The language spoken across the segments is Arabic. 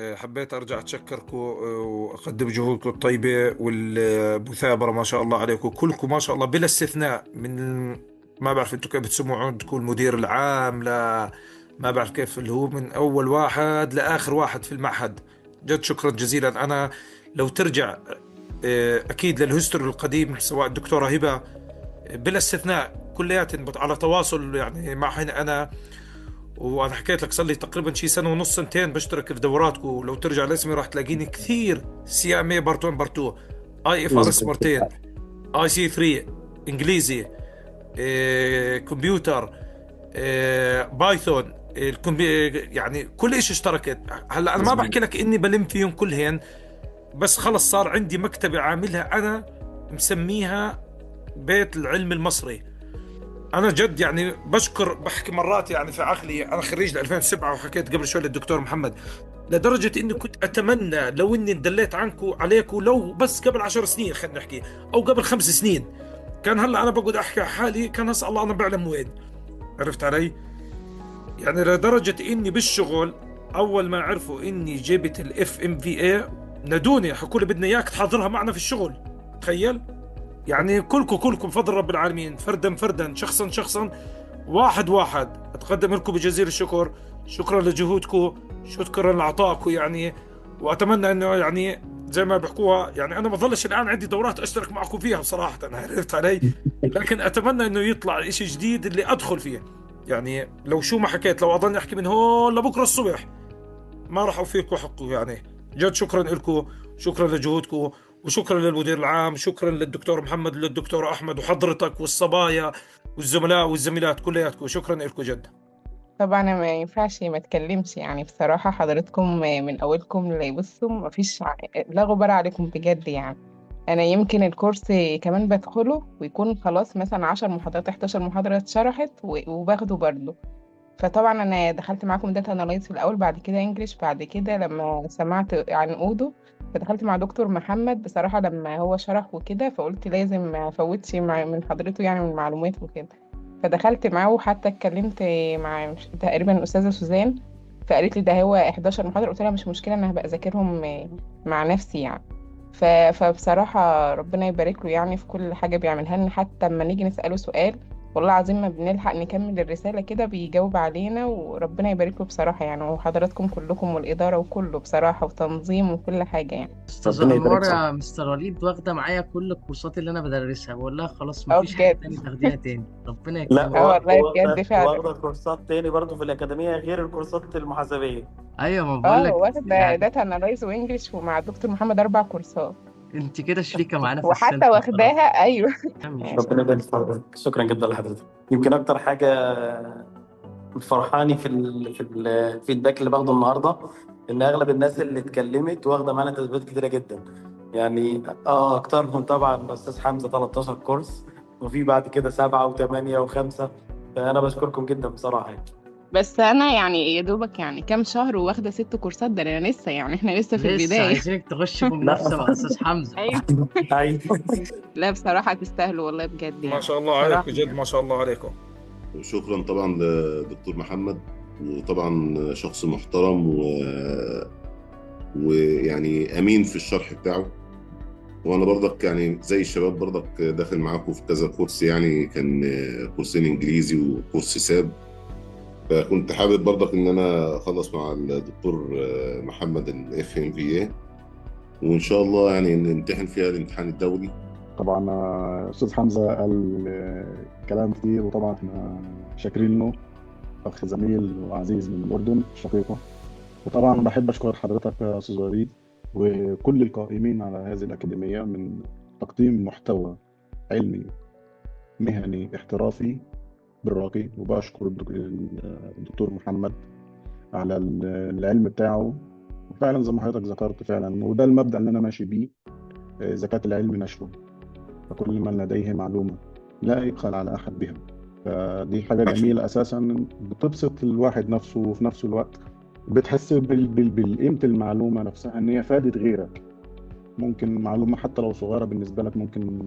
حبيت أرجع أتشكركم وأقدم جهودكم الطيبة والمثابرة، ما شاء الله عليكم كلكم، ما شاء الله بلا استثناء. ما بعرف أنتم كيف بتسموا عندكم المدير العام، لا ما بعرف كيف، اللي هو من أول واحد لآخر واحد في المعهد. جد شكرا جزيلا. أنا لو ترجع أكيد للهستوري القديم، سواء الدكتورة هبة، بلا استثناء كلياتهم على تواصل يعني مع حين أنا. وانا حكيت لك صار لي تقريبا شي سنه ونص سنتين بشترك في دوراتكم، ولو ترجع لاسمي راح تلاقيني كثير. سي ام اي بارت 1 بارت 2، اي اف ار اس مظبوط. مرتين، اي سي 3، انجليزي، كمبيوتر، بايثون، يعني كل شيء اشتركت. هلا انا ما مظبوط. بحكي لك اني بلم فيهم كلهن، بس خلص صار عندي مكتبه عاملها انا، مسميها بيت العلم المصري. انا جد يعني بحكي مرات يعني في عقلي، انا خريج 2007 وحكيت قبل شوي للدكتور محمد، لدرجة اني كنت اتمنى لو اني دليت عليكم لو بس قبل 10 سنين، خلينا نحكي، او قبل 5 سنين، كان هلا انا بقعد احكي على حالي، كان هسه الله انا بعلم وين. عرفت علي؟ يعني لدرجة اني بالشغل اول ما عرفوا اني جبت الاف ام في اي نادوني، حكوا لي بدنا اياك تحضرها معنا في الشغل. تخيل. يعني كلكم بفضل رب العالمين، فردا فردا، شخصا شخصا، واحد واحد، أتقدم لكم بجزيل الشكر. شكرا لجهودكم، شكرا لعطائكم يعني. وأتمنى أنه يعني زي ما بيحكوها، يعني أنا ما ظلش الآن عندي دورات أشترك معكم فيها بصراحة، أنا عرفت علي، لكن أتمنى أنه يطلع إشي جديد اللي أدخل فيه. يعني لو شو ما حكيت، لو أضلني أحكي من هون لبكرة الصبح، ما راح أوفيكم حقه يعني. جد شكرا لكم، شكرا لجهودكم، وشكرا للمدير العام، شكرا للدكتور محمد وللدكتور أحمد وحضرتك والصبايا والزملاء والزميلات كلياتكم. شكرا لكم جد. طبعا أنا ما ينفعش ما اتكلمش، يعني بصراحة حضرتكم من أولكم بصوا ما فيش لا غبار عليكم بجد يعني. أنا يمكن الكورس كمان بدخله ويكون خلاص مثلا 10 محاضرات 11 محاضرة اتشرحت وباخده برضه. فطبعا أنا دخلت معاكم داتا أناليز في الأول، بعد كده إنجليش، بعد كده لما سمعت عن أودو فدخلت مع دكتور محمد. بصراحة لما هو شرح وكده فقلت لازم ما أفوتش من حضرته يعني من المعلومات وكده. فدخلت معاه وحتى اتكلمت مع تقريبا الأستاذة سوزان، فقالت لي ده هو 11 محاضرة. قلت لها مش مشكلة أنا هبقى أذاكرهم مع نفسي يعني. فبصراحة ربنا يبارك له يعني في كل حاجة بيعملها لنا، حتى لما نيجي نسأله سؤال والله العظيم ما بنلحق نكمل الرسالة كده بيجاوب علينا، وربنا يبارك له بصراحة يعني. وحضراتكم كلكم والإدارة وكله بصراحة وتنظيم وكل حاجة يعني. استاذة ربنا يبارك انوار فيك. يا مستر وليد واخده معايا كل الكورسات اللي انا بدرسها، بقول لها خلاص اه مفيش حاجه بجد. تاني تاخديها تاني، ربنا لا، يكرمك. اه والله بجد فعلا. واخدة كورسات تاني برضه في الأكاديمية غير الكورسات المحاسبية. ايوه ما بقول اه لك واخدة يعني. داتا اناليز وانجلش ومع الدكتور محمد 4 كورسات. انت كده شريكه معانا في وحتى السنتر خلاص. واخداها ايوه. مش ربنا يبارك في حضرتك. شكرا جدا لحضرتك. يمكن أكتر حاجة فرحاني في الفيدباك اللي باخده النهارده، ان اغلب الناس اللي اتكلمت واخده معانا تدريبات كتيره جدا. يعني اكترهم طبعا استاذ حمزه 13 كورس، وفي بعد كده 7 و8 و5. فانا بشكركم جدا بصراحه يعني. بس انا يعني يا دوبك يعني كام شهر واخده 6 كورسات، ده انا لسه يعني احنا لسه في لسه البدايه. عايزينك تخش في لا. منافسه مع استاذ حمزه. ايوه. أيوة. لا بصراحه تستاهلوا والله بجد ما يعني شاء الله بصراحه عليكم جد، يعني. ما شاء الله عليكم. شكرا طبعا لدكتور محمد، وطبعا شخص محترم ويعني امين في الشرح بتاعه. وانا برضك يعني زي الشباب برضك داخل معاكم في كذا كورس، يعني كان كورسين انجليزي وكورس ساب. فكنت حابب برضك ان انا اخلص مع الدكتور محمد الاف ام في اي، وان شاء الله يعني نمتحن فيها الامتحان الدولي. طبعا أستاذ حمزة قال كلام كتير، وطبعا احنا شاكرين له. أخ زميل وعزيز من الأردن شقيقه. وطبعا بحب أشكر حضرتك يا أستاذ وليد وكل القائمين على هذه الأكاديمية من تقديم محتوى علمي مهني احترافي بالراقي. وبشكر الدكتور محمد على العلم بتاعه. وفعلا زي ما حضرتك ذكرت فعلا، وده المبدأ اللي أنا ماشي بيه، زكاة العلم نشره، فكل من لديه معلومة لا يبخل على أحد بها. فدي حاجة جميلة أساسا، بتبسط الواحد نفسه، وفي نفس الوقت بتحس بالقيمة المعلومة نفسها، إن هي فادت غيرك. ممكن معلومة حتى لو صغيرة بالنسبة لك، ممكن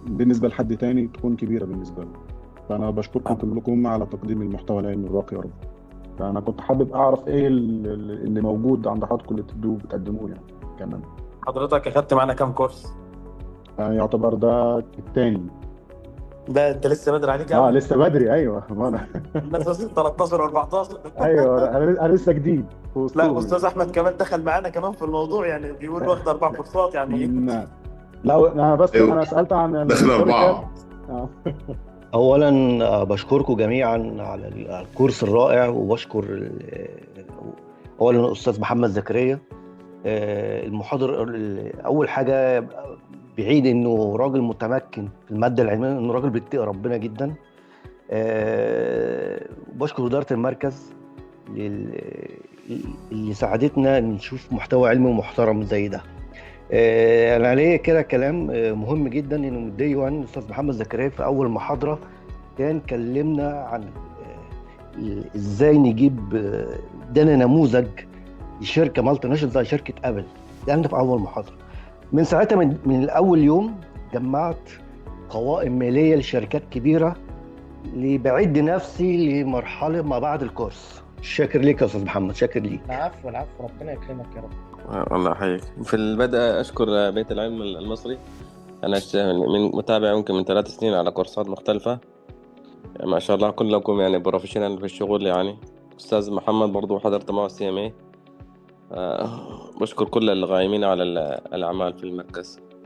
بالنسبة لحد تاني تكون كبيرة بالنسبة له. فأنا بشكركم كلكم على تقديم المحتوى العلمي الراقي يا رب. فانا كنت حابب اعرف ايه اللي موجود عند حضراتكم اللي بتقدموه يعني كمان. حضرتك اخدت معانا كام كورس؟ يعتبر ده التاني. ده انت لسه بدري عليك قوي. لسه بدري، ايوه. ما انا الناس 13 و14. ايوه، انا لسه جديد في لا وسطهم استاذ احمد كمان دخل معانا كمان في الموضوع، يعني بيقول واخد 4 كورسات يعني. نعم. لا انا بس أيوة. انا سالت عن داخل الهيستوريكال. 4. اولا بشكركم جميعا على الكورس الرائع، وبشكر اولا الاستاذ محمد زكريا المحاضر. اول حاجه بعيد انه راجل متمكن في الماده العلميه، انه راجل بيتقي ربنا جدا. بشكر اداره المركز اللي ساعدتنا نشوف محتوى علمي محترم زي ده. انا ليا كده كلام مهم جدا، انه من دي 1 الاستاذ محمد زكريا في اول محاضره كان كلمنا عن ازاي نجيب ادانا نموذج لشركه مالتي ناشونال زي شركه ابل. ده في اول محاضره. من ساعتها من اول يوم جمعت قوائم ماليه لشركات كبيره لبعد نفسي لمرحله ما بعد الكورس. شاكر ليك يا استاذ محمد، شاكر ليك. العفو العفو، ربنا يكرمك يا رب. الله يحييك. في البدء أشكر بيت العلم المصري. أنا من متابع يمكن من 3 سنين على كورسات مختلفة. ما شاء الله كلكم يعني بروفيشنال في الشغل. يعني أستاذ محمد برضو حضرت معه CMA. بشكر كل الغائمين على الأعمال في المركز.